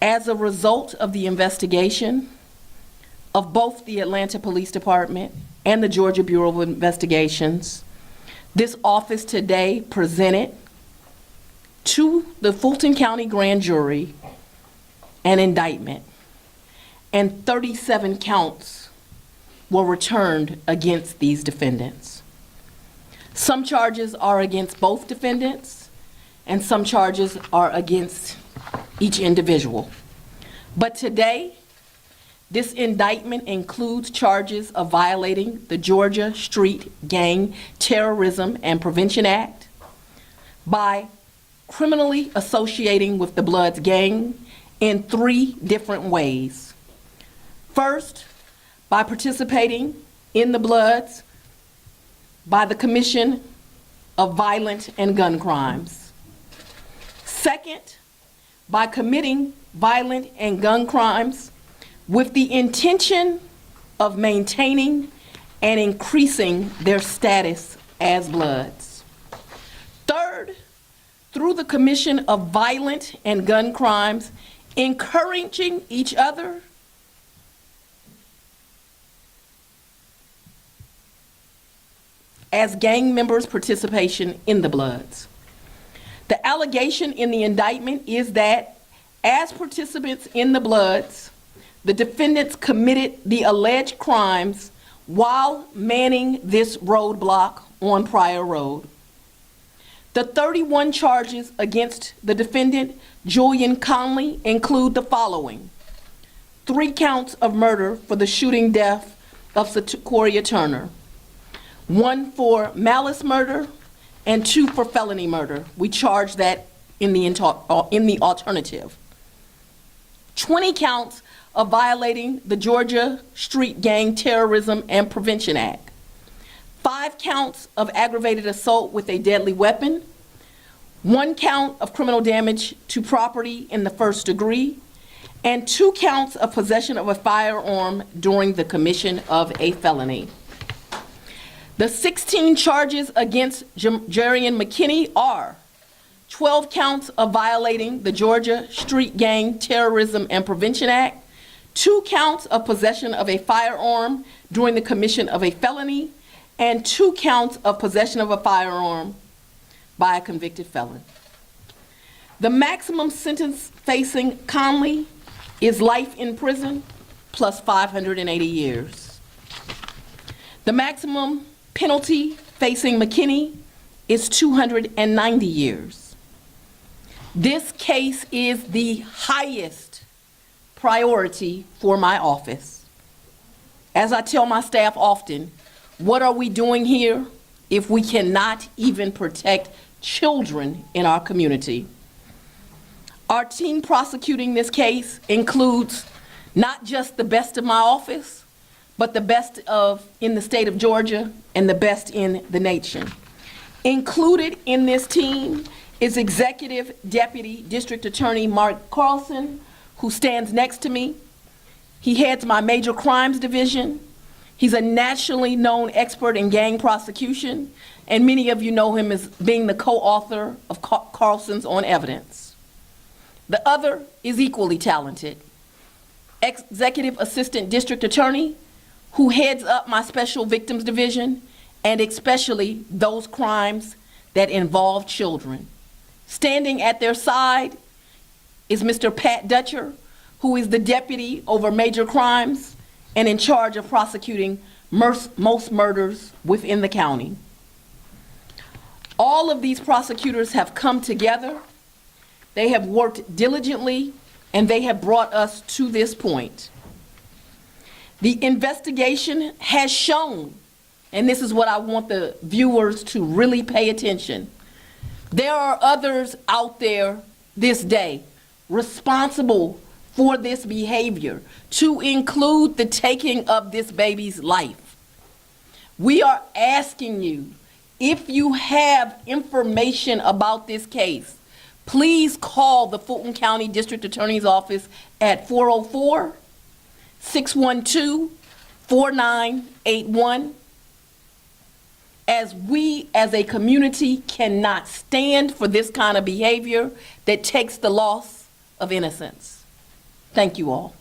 As a result of the investigation of both the Atlanta Police Department and the Georgia Bureau of Investigations, this office today presented to the Fulton County Grand Jury an indictment, and 37 counts were returned against these defendants. Some charges are against both defendants, and some charges are against each individual. But today, this indictment includes charges of violating the Georgia Street Gang Terrorism and Prevention Act by criminally associating with the Bloods gang in 3 different ways. First, by participating in the Bloods by the commission of violent and gun crimes. Second, by committing violent and gun crimes with the intention of maintaining and increasing their status as Bloods. Third, through the commission of violent and gun crimes, encouraging each other as gang members' participation in the Bloods. The allegation in the indictment is that as participants in the Bloods, the defendants committed the alleged crimes while manning this roadblock on Pryor Road. The 31 charges against the defendant, Julian Conley, include the following: 3 counts of murder for the shooting death of Secoriea Turner, 1 for malice murder, and 2 for felony murder. We charge that in the alternative. 20 counts of violating the Georgia Street Gang Terrorism and Prevention Act, 5 counts of aggravated assault with a deadly weapon, 1 count of criminal damage to property in the first degree, and 2 counts of possession of a firearm during the commission of a felony. The 16 charges against Jerian McKinney are 12 counts of violating the Georgia Street Gang Terrorism and Prevention Act, 2 counts of possession of a firearm during the commission of a felony, and 2 counts of possession of a firearm by a convicted felon. The maximum sentence facing Conley is life in prison plus 580 years. The maximum penalty facing McKinney is 290 years. This case is the highest priority for my office. As I tell my staff often, what are we doing here if we cannot even protect children in our community? Our team prosecuting this case includes not just the best of my office, but the best in the state of Georgia and the best in the nation. Included in this team is Executive Deputy District Attorney Mark Carlson, who stands next to me. He heads my Major Crimes Division. He's a nationally known expert in gang prosecution, and many of you know him as being the co-author of Carlson's On Evidence. The other is equally talented, Executive Assistant District Attorney, who heads up my Special Victims Division, and especially those crimes that involve children. Standing at their side is Mr. Pat Dutcher, who is the Deputy over Major Crimes and in charge of prosecuting most murders within the county. All of these prosecutors have come together, they have worked diligently, and they have brought us to this point. The investigation has shown, and this is what I want the viewers to really pay attention, there are others out there this day responsible for this behavior, to include the taking of this baby's life. We are asking you, if you have information about this case, please call the Fulton County District Attorney's Office at 404-612-4981. As we as a community cannot stand for this kind of behavior that takes the loss of innocence. Thank you all.